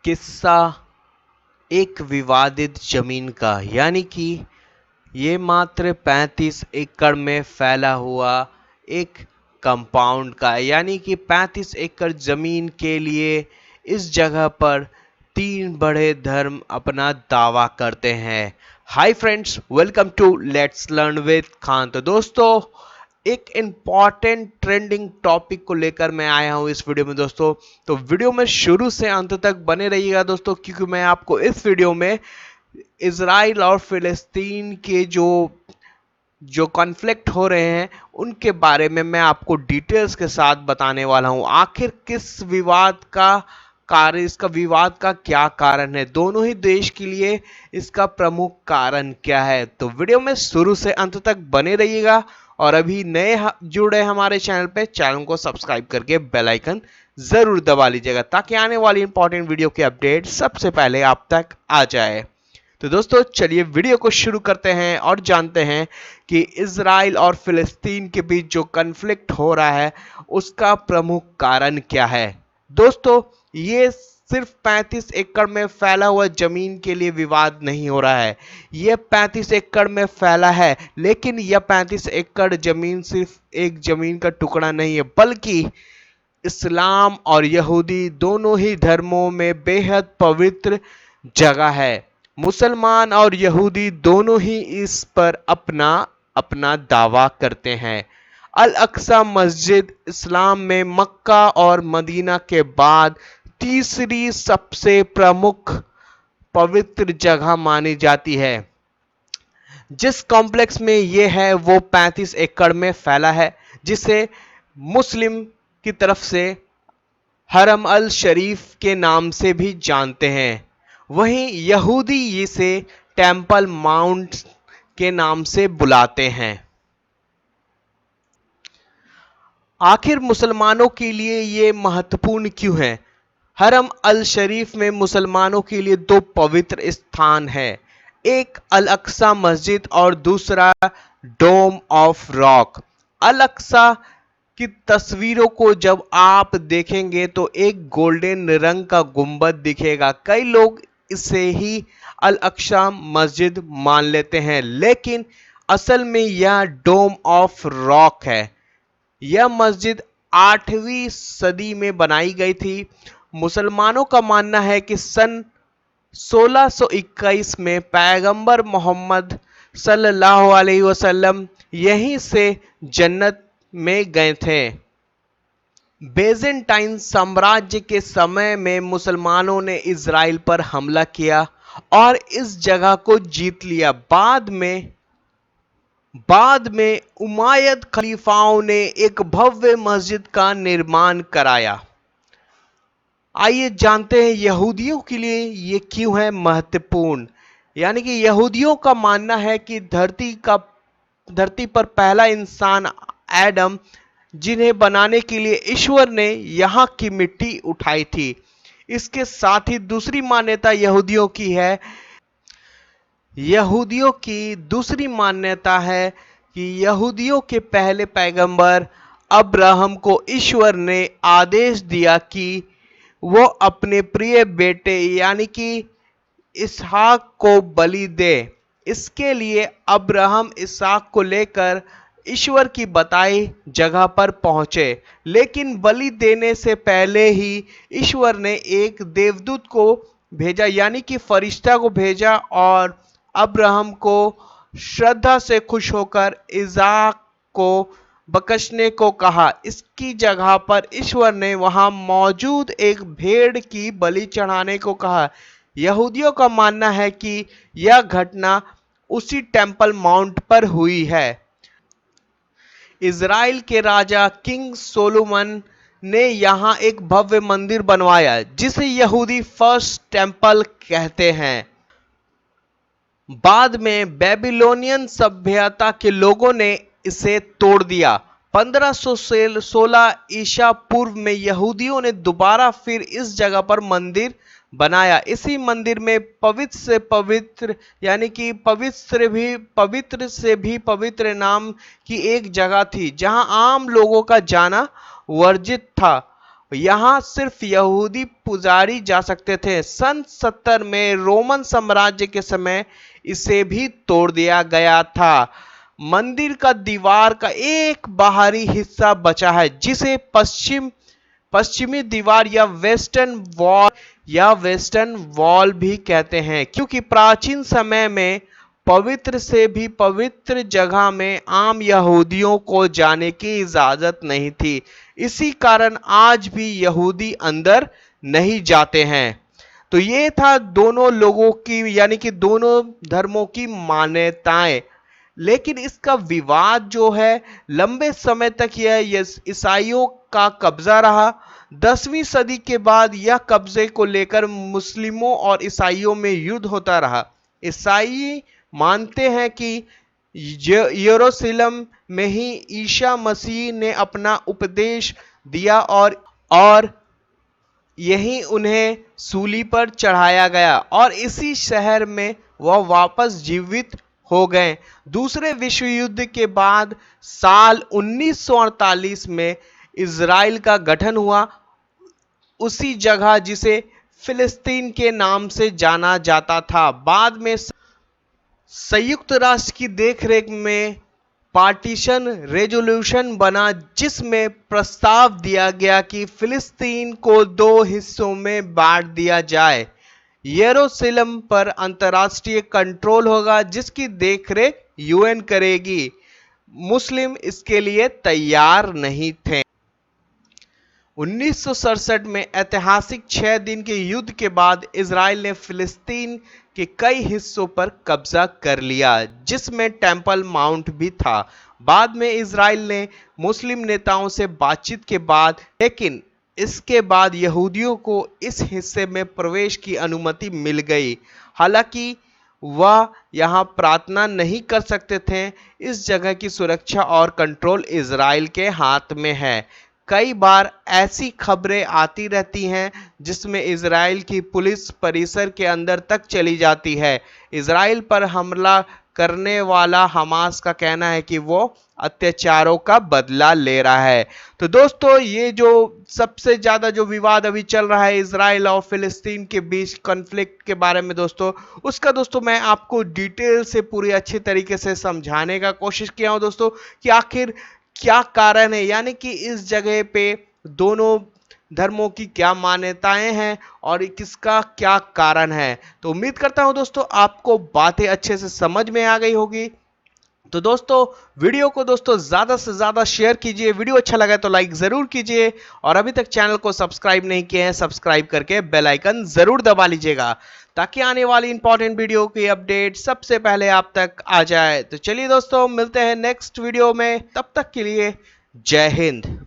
किस्सा एक विवादित जमीन का, यानी कि ये मात्र 35 एकड़ में फैला हुआ एक कंपाउंड का, यानी कि 35 एकड़ जमीन के लिए इस जगह पर 3 बड़े धर्म अपना दावा करते हैं। Hi friends, welcome to let's learn with Khan. तो दोस्तों, एक इम्पॉर्टेंट ट्रेंडिंग टॉपिक को लेकर मैं आया हूं इस वीडियो में दोस्तों। तो वीडियो में शुरू से अंत तक बने रहिएगा दोस्तों, क्योंकि मैं आपको इस वीडियो में इजराइल और फिलिस्तीन के जो कॉन्फ्लिक्ट हो रहे हैं उनके बारे में मैं आपको डिटेल्स के साथ बताने वाला हूं। आखिर किस विवाद का इसका विवाद का क्या कारण है, दोनों ही देश के लिए इसका प्रमुख कारण क्या है। तो वीडियो में शुरू से अंत तक बने रहिएगा, और अभी नए जुड़े हमारे चैनल पे, चैनल को सब्सक्राइब करके बेल आइकन जरूर दबा लीजिएगा, ताकि आने वाली इंपॉर्टेंट वीडियो की अपडेट सबसे पहले आप तक आ जाए। तो दोस्तों, चलिए वीडियो को शुरू करते हैं और जानते हैं कि इजराइल और फिलिस्तीन के बीच जो कन्फ्लिक्ट हो रहा है उसका प्रमुख कारण क्या है। दोस्तों, ये सिर्फ 35 एकड़ में फैला हुआ जमीन के लिए विवाद नहीं हो रहा है। यह 35 एकड़ में फैला है, लेकिन यह 35 एकड़ जमीन सिर्फ एक जमीन का टुकड़ा नहीं है, बल्कि इस्लाम और यहूदी दोनों ही धर्मों में बेहद पवित्र जगह है। मुसलमान और यहूदी दोनों ही इस पर अपना अपना दावा करते हैं। अल अक्सा मस्जिद इस्लाम में मक्का और मदीना के बाद तीसरी सबसे प्रमुख पवित्र जगह मानी जाती है। जिस कॉम्प्लेक्स में यह है वो 35 एकड़ में फैला है, जिसे मुस्लिम की तरफ से हरम अल शरीफ के नाम से भी जानते हैं। वहीं यहूदी इसे टेम्पल माउंट के नाम से बुलाते हैं। आखिर मुसलमानों के लिए ये महत्वपूर्ण क्यों है? हरम अल शरीफ में मुसलमानों के लिए दो पवित्र स्थान है, एक अल अक्सा मस्जिद और दूसरा डोम ऑफ रॉक। अल अक्सा की तस्वीरों को जब आप देखेंगे तो एक गोल्डन रंग का गुंबद दिखेगा। कई लोग इसे ही अल अक्सा मस्जिद मान लेते हैं, लेकिन असल में यह डोम ऑफ रॉक है। यह मस्जिद 8वीं सदी में बनाई गई थी। मुसलमानों का मानना है कि सन 1621 में पैगंबर मोहम्मद सल्लल्लाहु अलैहि वसल्लम यहीं से जन्नत में गए थे। बेजेंटाइन साम्राज्य के समय में मुसलमानों ने इजराइल पर हमला किया और इस जगह को जीत लिया। बाद में उमायद खलीफाओं ने एक भव्य मस्जिद का निर्माण कराया। आइए जानते हैं यहूदियों के लिए ये क्यों है महत्वपूर्ण। यानी कि यहूदियों का मानना है कि धरती पर पहला इंसान एडम, जिन्हें बनाने के लिए ईश्वर ने यहाँ की मिट्टी उठाई थी। इसके साथ ही दूसरी मान्यता है कि यहूदियों के पहले पैगंबर अब्राहम को ईश्वर ने आदेश दिया कि वो अपने प्रिय बेटे यानी कि इसहाक को बलि दे। इसके लिए अब्राहम इसहाक को लेकर ईश्वर की बताई जगह पर पहुंचे, लेकिन बलि देने से पहले ही ईश्वर ने एक देवदूत को भेजा, यानी कि फरिश्ता को भेजा, और अब्राहम को श्रद्धा से खुश होकर इसहाक को बकशने को कहा। इसकी जगह पर ईश्वर ने वहां मौजूद एक भेड़ की बलि चढ़ाने को कहा। यहूदियों का मानना है कि यह घटना उसी टेम्पल माउंट पर हुई है। इजराइल के राजा किंग सोलोमन ने यहां एक भव्य मंदिर बनवाया, जिसे यहूदी फर्स्ट टेम्पल कहते हैं। बाद में बेबीलोनियन सभ्यता के लोगों ने इसे तोड़ दिया। 1516 ईसा पूर्व में यहूदियों ने दोबारा फिर इस जगह पर मंदिर बनाया। इसी मंदिर में पवित्र से पवित्र, यानी कि पवित्र से भी पवित्र नाम की एक जगह थी, जहां आम लोगों का जाना वर्जित था। यहाँ सिर्फ यहूदी पुजारी जा सकते थे। सन 70 में रोमन साम्राज्य के समय इसे भी तोड़ दिया गया था। मंदिर का दीवार का एक बाहरी हिस्सा बचा है जिसे पश्चिमी दीवार या वेस्टर्न वॉल भी कहते हैं, क्योंकि प्राचीन समय में पवित्र से भी पवित्र जगह में आम यहूदियों को जाने की इजाजत नहीं थी। इसी कारण आज भी यहूदी अंदर नहीं जाते हैं। तो ये था दोनों लोगों की यानी कि दोनों धर्मों की मान्यताएं। लेकिन इसका विवाद जो है लंबे समय तक यह ईसाइयों का कब्जा रहा। 10वीं सदी के बाद यह कब्जे को लेकर मुस्लिमों और ईसाइयों में युद्ध होता रहा। ईसाई मानते हैं कि यरूशलेम में ही ईसा मसीह ने अपना उपदेश दिया और यही उन्हें सूली पर चढ़ाया गया और इसी शहर में वह वापस जीवित हो गए। दूसरे विश्व युद्ध के बाद साल 1948 में इजराइल का गठन हुआ, उसी जगह जिसे फिलिस्तीन के नाम से जाना जाता था। बाद में संयुक्त राष्ट्र की देखरेख में पार्टीशन रेजोल्यूशन बना जिसमें प्रस्ताव दिया गया कि फिलिस्तीन को 2 हिस्सों में बांट दिया जाए। यरूशलेम पर अंतर्राष्ट्रीय कंट्रोल होगा जिसकी देखरेख यूएन करेगी। मुस्लिम इसके लिए तैयार नहीं थे। 1967 में ऐतिहासिक 6 दिन के युद्ध के बाद इजराइल ने फिलिस्तीन के कई हिस्सों पर कब्जा कर लिया जिसमें टेंपल माउंट भी था। बाद में इजराइल ने मुस्लिम नेताओं से बातचीत के बाद लेकिन इसके बाद यहूदियों को इस हिस्से में प्रवेश की अनुमति मिल गई। हालांकि वह यहां प्रार्थना नहीं कर सकते थे। इस जगह की सुरक्षा और कंट्रोल इजराइल के हाथ में है। कई बार ऐसी खबरें आती रहती हैं जिसमें इजराइल की पुलिस परिसर के अंदर तक चली जाती है। इजराइल पर हमला करने वाला हमास का कहना है कि वो अत्याचारों का बदला ले रहा है। तो दोस्तों ये जो सबसे ज्यादा जो विवाद अभी चल रहा है इजराइल और फिलिस्तीन के बीच कॉन्फ्लिक्ट के बारे में दोस्तों, उसका दोस्तों मैं आपको डिटेल से पूरी अच्छी तरीके से समझाने का कोशिश किया हूं दोस्तों कि आखिर क्या कारण है, यानी कि इस जगह पे दोनों धर्मों की क्या मान्यताएं हैं और किसका क्या कारण है। तो उम्मीद करता हूं दोस्तों आपको बातें अच्छे से समझ में आ गई होगी। तो दोस्तों वीडियो को दोस्तों ज्यादा से ज्यादा शेयर कीजिए, वीडियो अच्छा लगा तो लाइक जरूर कीजिए और अभी तक चैनल को सब्सक्राइब नहीं किए हैं सब्सक्राइब करके बेल आइकन जरूर दबा लीजिएगा ताकि आने वाली इंपॉर्टेंट वीडियो की अपडेट सबसे पहले आप तक आ जाए। तो चलिए दोस्तों मिलते हैं नेक्स्ट वीडियो में, तब तक के लिए जय हिंद।